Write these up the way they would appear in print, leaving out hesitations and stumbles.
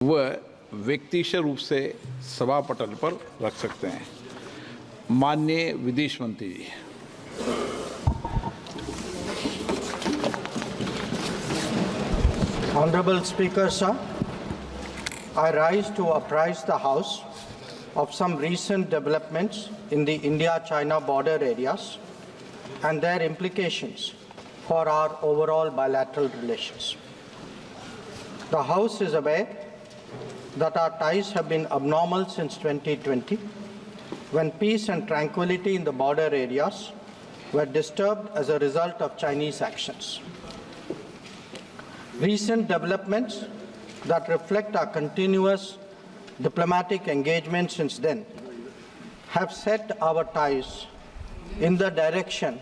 वह व्यक्तिगत रूप से सभा पटल पर रख सकते हैं। माननीय विदेश मंत्री जी। Honorable Speaker, sir, I rise to apprise the House of some recent developments in the India-China border areas and their implications for our overall bilateral relations. The House is aware that our ties have been abnormal since 2020, when peace and tranquility in the border areas were disturbed as a result of Chinese actions. Recent developments that reflect our continuous diplomatic engagement since then have set our ties in the direction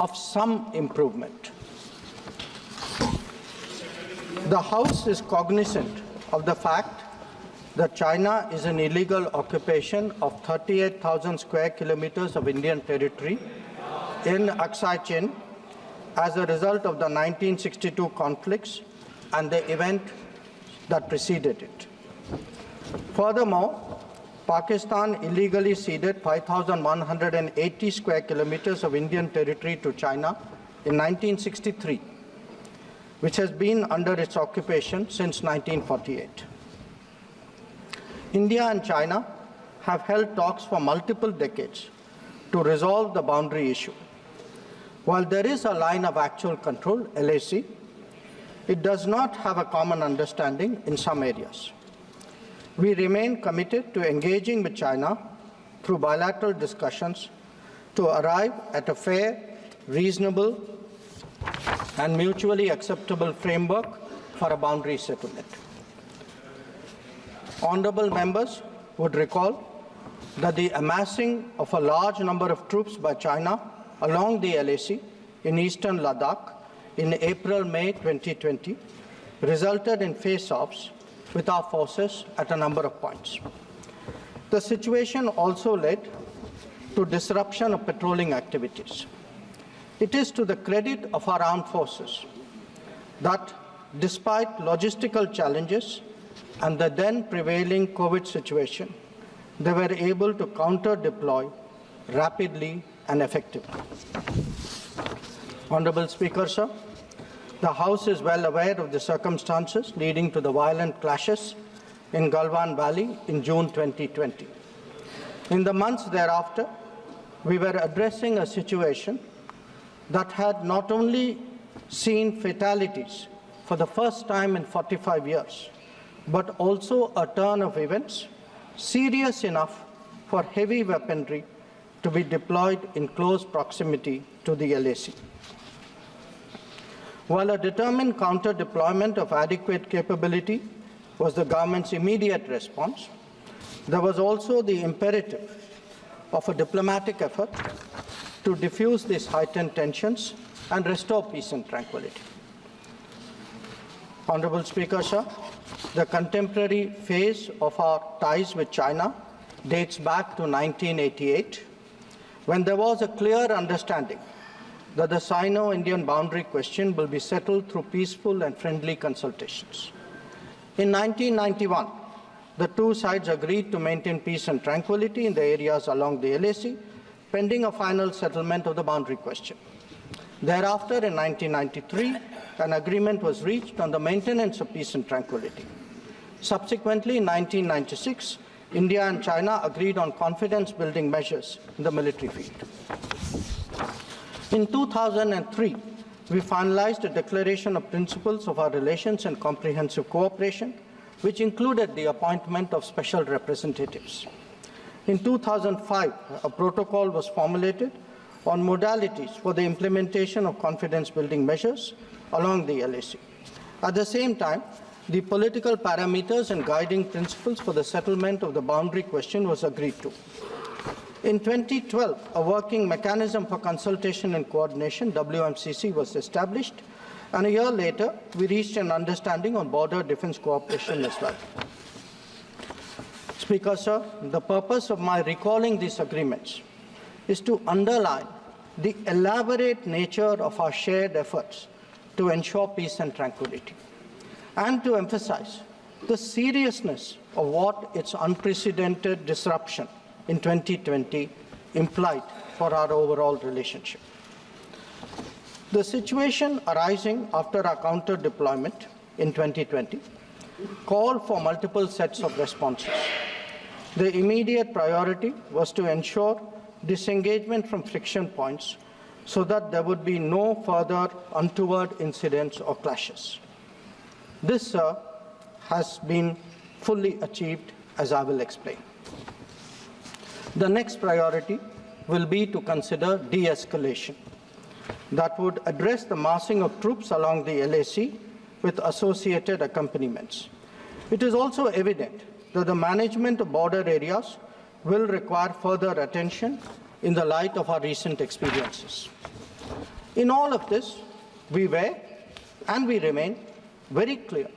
of some improvement. The House is cognizant of the fact that China is an illegal occupation of 38,000 square kilometers of Indian territory in Aksai Chin as a result of the 1962 conflicts and the event that preceded it. Furthermore, Pakistan illegally ceded 5,180 square kilometers of Indian territory to China in 1963, which has been under its occupation since 1948. India and China have held talks for multiple decades to resolve the boundary issue. While there is a line of actual control, LAC, it does not have a common understanding in some areas. We remain committed to engaging with China through bilateral discussions to arrive at a fair, reasonable, and mutually acceptable framework for a boundary settlement. Honorable members would recall that the amassing of a large number of troops by China along the LAC in eastern Ladakh in April-May 2020 resulted in face-offs with our forces at a number of points. The situation also led to disruption of patrolling activities. It is to the credit of our armed forces that, despite logistical challenges and the then prevailing COVID situation, they were able to counter-deploy rapidly and effectively. Honorable Speaker, sir, the House is well aware of the circumstances leading to the violent clashes in Galwan Valley in June 2020. In the months thereafter, we were addressing a situation that had not only seen fatalities for the first time in 45 years, but also a turn of events serious enough for heavy weaponry to be deployed in close proximity to the LAC. While a determined counter-deployment of adequate capability was the government's immediate response, there was also the imperative of a diplomatic effort to diffuse these heightened tensions and restore peace and tranquility. Honorable Speaker, sir, the contemporary phase of our ties with China dates back to 1988, when there was a clear understanding that the Sino-Indian boundary question will be settled through peaceful and friendly consultations. In 1991, the two sides agreed to maintain peace and tranquility in the areas along the LAC, pending a final settlement of the boundary question. Thereafter, in 1993, an agreement was reached on the maintenance of peace and tranquility. Subsequently, in 1996, India and China agreed on confidence-building measures in the military field. In 2003, we finalized a declaration of principles of our relations and comprehensive cooperation, which included the appointment of special representatives. In 2005, a protocol was formulated on modalities for the implementation of confidence-building measures along the LAC. At the same time, the political parameters and guiding principles for the settlement of the boundary question was agreed to. In 2012, a working mechanism for consultation and coordination, WMCC, was established, and a year later, we reached an understanding on border defense cooperation as well. Speaker, sir, the purpose of my recalling these agreements is to underline the elaborate nature of our shared efforts to ensure peace and tranquility, and to emphasize the seriousness of what its unprecedented disruption in 2020 implied for our overall relationship. The situation arising after our counter deployment in 2020 called for multiple sets of responses. The immediate priority was to ensure disengagement from friction points so that there would be no further untoward incidents or clashes. This, sir, has been fully achieved, as I will explain. The next priority will be to consider de-escalation that would address the massing of troops along the LAC with associated accompaniments. It is also evident that the management of border areas will require further attention in the light of our recent experiences. In all of this, we were and we remain very clear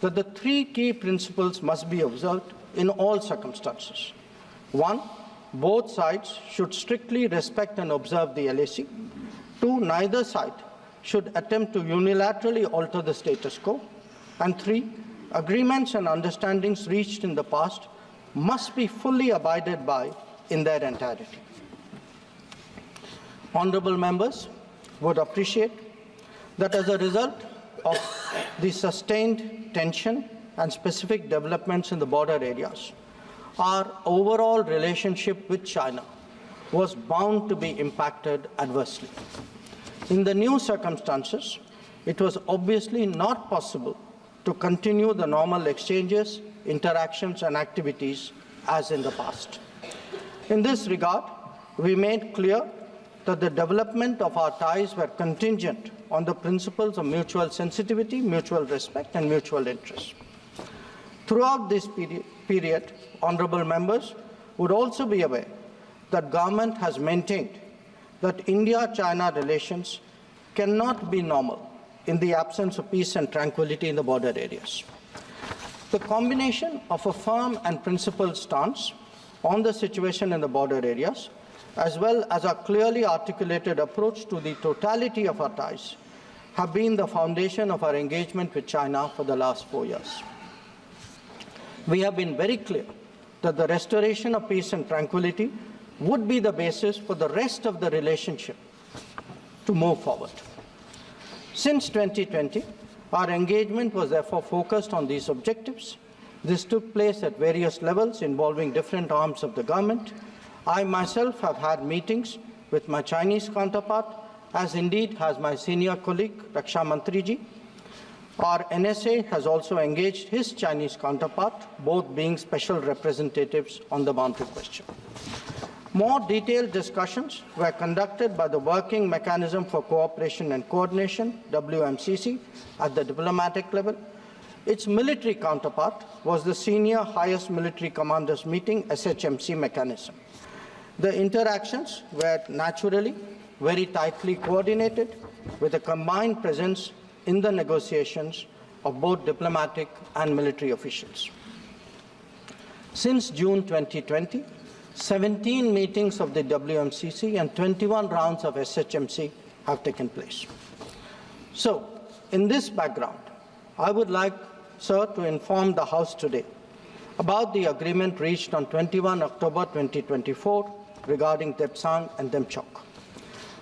that the three key principles must be observed in all circumstances. One, both sides should strictly respect and observe the LAC. Two, neither side should attempt to unilaterally alter the status quo. And three, agreements and understandings reached in the past must be fully abided by in their entirety. Honourable members would appreciate that as a result of the sustained tension and specific developments in the border areas, our overall relationship with China was bound to be impacted adversely. In the new circumstances, it was obviously not possible to continue the normal exchanges, interactions, and activities as in the past. In this regard, we made clear that the development of our ties were contingent on the principles of mutual sensitivity, mutual respect, and mutual interest. Throughout this period, honourable members would also be aware that government has maintained that India-China relations cannot be normal in the absence of peace and tranquility in the border areas. The combination of a firm and principled stance on the situation in the border areas, as well as a clearly articulated approach to the totality of our ties, have been the foundation of our engagement with China for the last 4 years. We have been very clear that the restoration of peace and tranquility would be the basis for the rest of the relationship to move forward. Since 2020, our engagement was therefore focused on these objectives. This took place at various levels involving different arms of the government. I myself have had meetings with my Chinese counterpart, as indeed has my senior colleague, Raksha Mantriji. Our NSA has also engaged his Chinese counterpart, both being special representatives on the boundary question. More detailed discussions were conducted by the Working Mechanism for Cooperation and Coordination, WMCC, at the diplomatic level. Its military counterpart was the Senior Highest Military Commanders Meeting, SHMC mechanism. The interactions were naturally very tightly coordinated, with a combined presence in the negotiations of both diplomatic and military officials. Since June 2020, 17 meetings of the WMCC and 21 rounds of SHMC have taken place. So, in this background, I would like, sir, to inform the House today about the agreement reached on 21 October 2024 regarding Depsang and Demchok.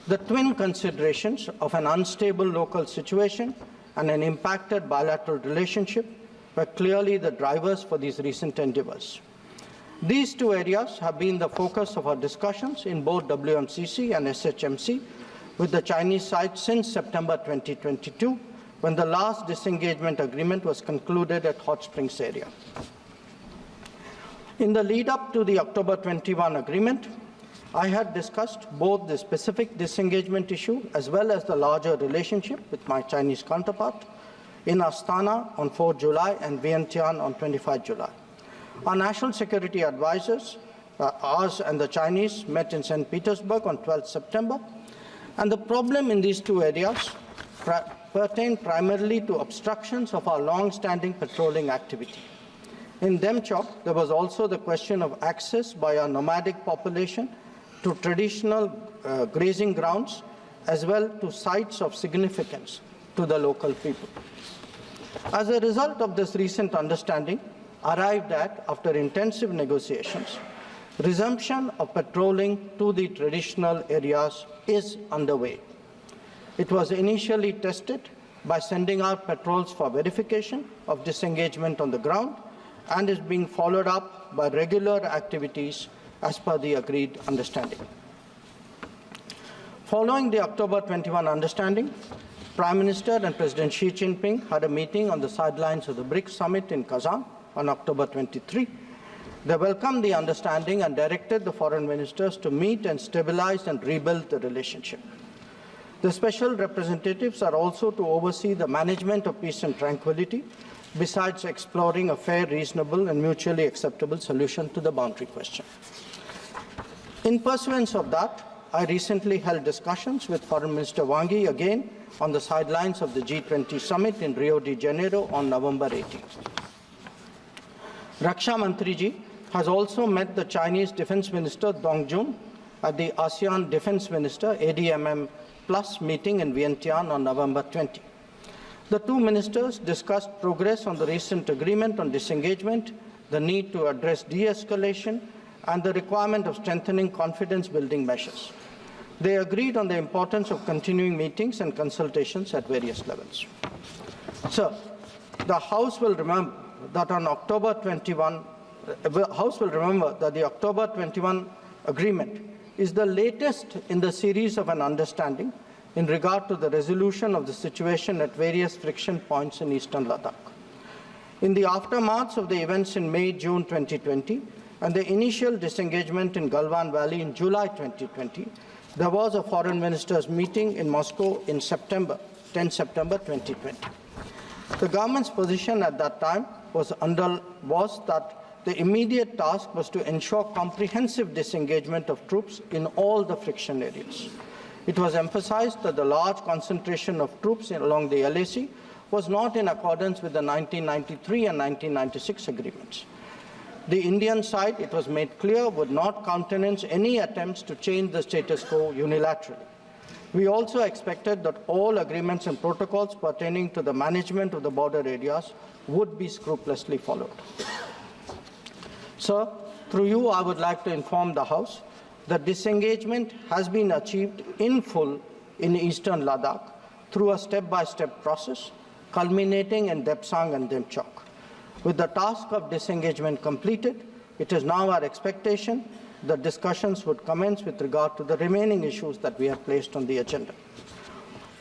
The twin considerations of an unstable local situation and an impacted bilateral relationship were clearly the drivers for these recent endeavours. These two areas have been the focus of our discussions in both WMCC and SHMC with the Chinese side since September 2022, when the last disengagement agreement was concluded at Hot Springs area. In the lead-up to the October 21 agreement, I had discussed both the specific disengagement issue as well as the larger relationship with my Chinese counterpart in Astana on 4 July and Vientiane on 25 July. Our national security advisors, ours and the Chinese, met in St. Petersburg on 12 September, and the problem in these two areas pertained primarily to obstructions of our long-standing patrolling activity. In Demchok, there was also the question of access by our nomadic population to traditional grazing grounds, as well to sites of significance to the local people. As a result of this recent understanding, arrived at after intensive negotiations, resumption of patrolling to the traditional areas is underway. It was initially tested by sending out patrols for verification of disengagement on the ground and is being followed up by regular activities as per the agreed understanding. Following the October 21 understanding, Prime Minister and President Xi Jinping had a meeting on the sidelines of the BRICS summit in Kazan on October 23. They welcomed the understanding and directed the foreign ministers to meet and stabilize and rebuild the relationship. The special representatives are also to oversee the management of peace and tranquility, besides exploring a fair, reasonable, and mutually acceptable solution to the boundary question. In pursuance of that, I recently held discussions with Foreign Minister Wang Yi again on the sidelines of the G20 summit in Rio de Janeiro on November 18. Raksha Mantriji has also met the Chinese Defense Minister Dong Jun at the ASEAN Defense Minister ADMM Plus meeting in Vientiane on November 20. The two ministers discussed progress on the recent agreement on disengagement, the need to address de-escalation, and the requirement of strengthening confidence-building measures. They agreed on the importance of continuing meetings and consultations at various levels. Sir, the House will remember that on October 21, the October 21 agreement is the latest in the series of an understanding in regard to the resolution of the situation at various friction points in eastern Ladakh. In the aftermath of the events in May-June 2020 and the initial disengagement in Galwan Valley in July 2020, there was a foreign ministers meeting in Moscow in 10 September 2020. The government's position at that time was that the immediate task was to ensure comprehensive disengagement of troops in all the friction areas. It was emphasized that the large concentration of troops along the LAC was not in accordance with the 1993 and 1996 agreements. The Indian side, it was made clear, would not countenance any attempts to change the status quo unilaterally. We also expected that all agreements and protocols pertaining to the management of the border areas would be scrupulously followed. Sir, through you, I would like to inform the House that disengagement has been achieved in full in eastern Ladakh through a step-by-step process, culminating in Depsang and Demchok. With the task of disengagement completed, it is now our expectation that discussions would commence with regard to the remaining issues that we have placed on the agenda.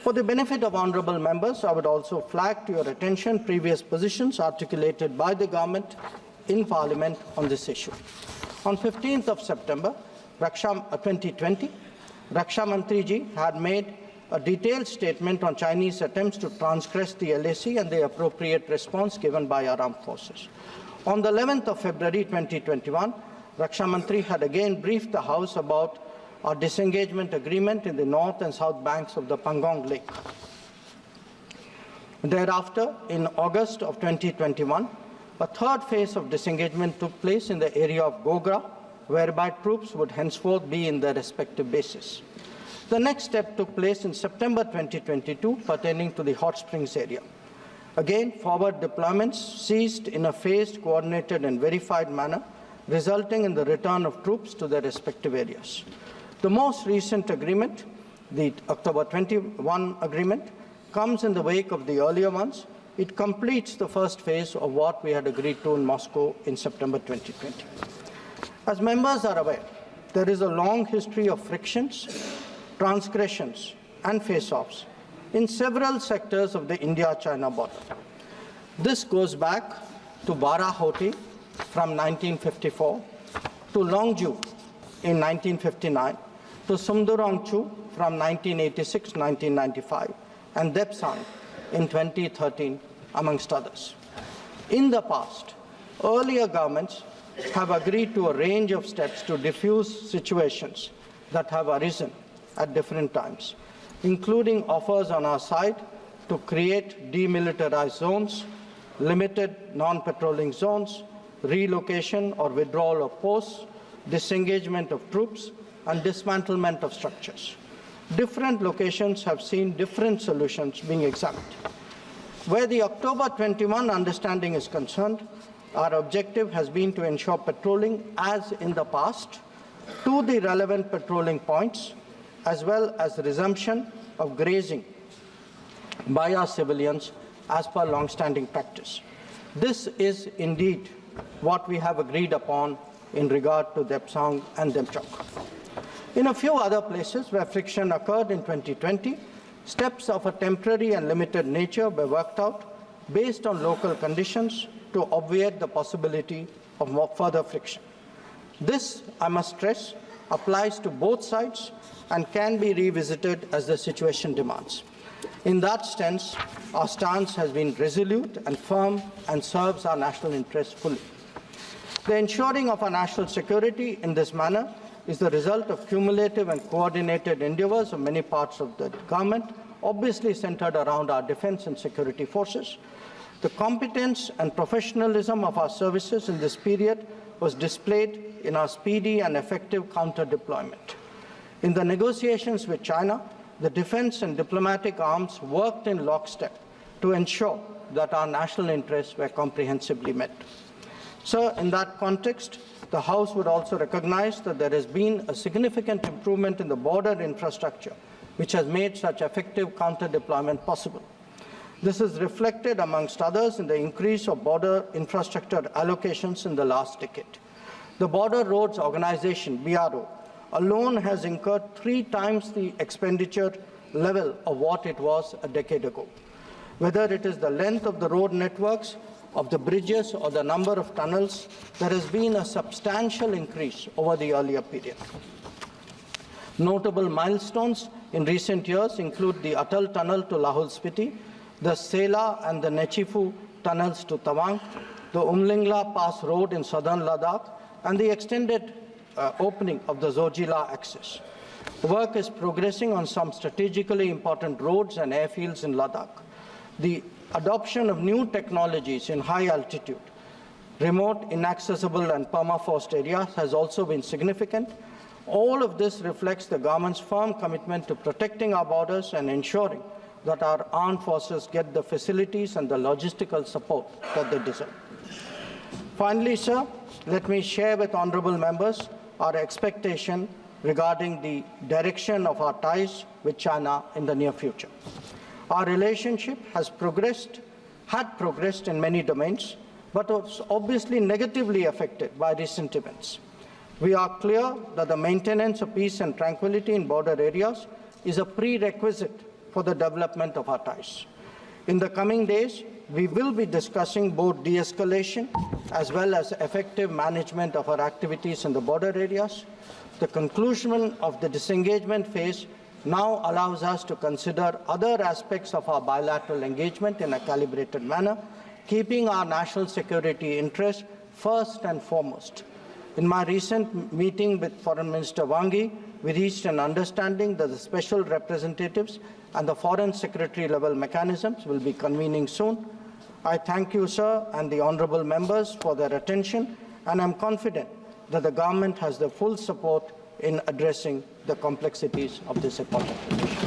For the benefit of honourable members, I would also flag to your attention previous positions articulated by the government in Parliament on this issue. On 15th of September 2020, Raksha Mantriji had made a detailed statement on Chinese attempts to transgress the LAC and the appropriate response given by our armed forces. On the 11th of February 2021, Raksha Mantri had again briefed the House about our disengagement agreement in the north and south banks of the Pangong Lake. Thereafter, in August of 2021, a third phase of disengagement took place in the area of Gogra, whereby troops would henceforth be in their respective bases. The next step took place in September 2022 pertaining to the Hot Springs area. Again, forward deployments ceased in a phased, coordinated and verified manner, resulting in the return of troops to their respective areas. The most recent agreement, the October 21 agreement, comes in the wake of the earlier ones. It completes the first phase of what we had agreed to in Moscow in September 2020. As members are aware, there is a long history of frictions, transgressions and face-offs in several sectors of the India-China border. This goes back to Barahoti from 1954, to Longju in 1959, to Sumdurongchu from 1986-1995, and Depsang in 2013, amongst others. In the past, earlier governments have agreed to a range of steps to diffuse situations that have arisen at different times, including offers on our side to create demilitarized zones, limited non-patrolling zones, relocation or withdrawal of posts, disengagement of troops, and dismantlement of structures. Different locations have seen different solutions being examined. Where the October 21 understanding is concerned, our objective has been to ensure patrolling as in the past to the relevant patrolling points, as well as resumption of grazing by our civilians as per long-standing practice. This is indeed what we have agreed upon in regard to Depsang and Demchok. In a few other places where friction occurred in 2020, steps of a temporary and limited nature were worked out based on local conditions to obviate the possibility of further friction. This, I must stress, applies to both sides and can be revisited as the situation demands. In that sense, our stance has been resolute and firm and serves our national interests fully. The ensuring of our national security in this manner is the result of cumulative and coordinated endeavors of many parts of the government, obviously centered around our defense and security forces. The competence and professionalism of our services in this period was displayed in our speedy and effective counter-deployment. In the negotiations with China, the defense and diplomatic arms worked in lockstep to ensure that our national interests were comprehensively met. Sir, in that context, the House would also recognize that there has been a significant improvement in the border infrastructure, which has made such effective counter-deployment possible. This is reflected, amongst others, in the increase of border infrastructure allocations in the last decade. The Border Roads Organization, BRO, alone has incurred 3 times the expenditure level of what it was a decade ago. Whether it is the length of the road networks, of the bridges, or the number of tunnels, there has been a substantial increase over the earlier period. Notable milestones in recent years include the Atal Tunnel to Lahul Spiti, the Sela and the Nechifu tunnels to Tawang, the Umlingla Pass Road in southern Ladakh, and the extended opening of the Zojila axis. Work is progressing on some strategically important roads and airfields in Ladakh. The adoption of new technologies in high altitude, remote, inaccessible, and permafrost areas has also been significant. All of this reflects the government's firm commitment to protecting our borders and ensuring that our armed forces get the facilities and the logistical support that they deserve. Finally, sir, let me share with honourable members our expectation regarding the direction of our ties with China in the near future. Our relationship had progressed in many domains, but was obviously negatively affected by recent events. We are clear that the maintenance of peace and tranquility in border areas is a prerequisite for the development of our ties. In the coming days, we will be discussing both de-escalation as well as effective management of our activities in the border areas. The conclusion of the disengagement phase now allows us to consider other aspects of our bilateral engagement in a calibrated manner, keeping our national security interests first and foremost. In my recent meeting with Foreign Minister Wang Yi, we reached an understanding that the special representatives and the Foreign Secretary level mechanisms will be convening soon. I thank you, sir, and the honourable members for their attention, and I'm confident that the government has the full support in addressing the complexities of this important issue.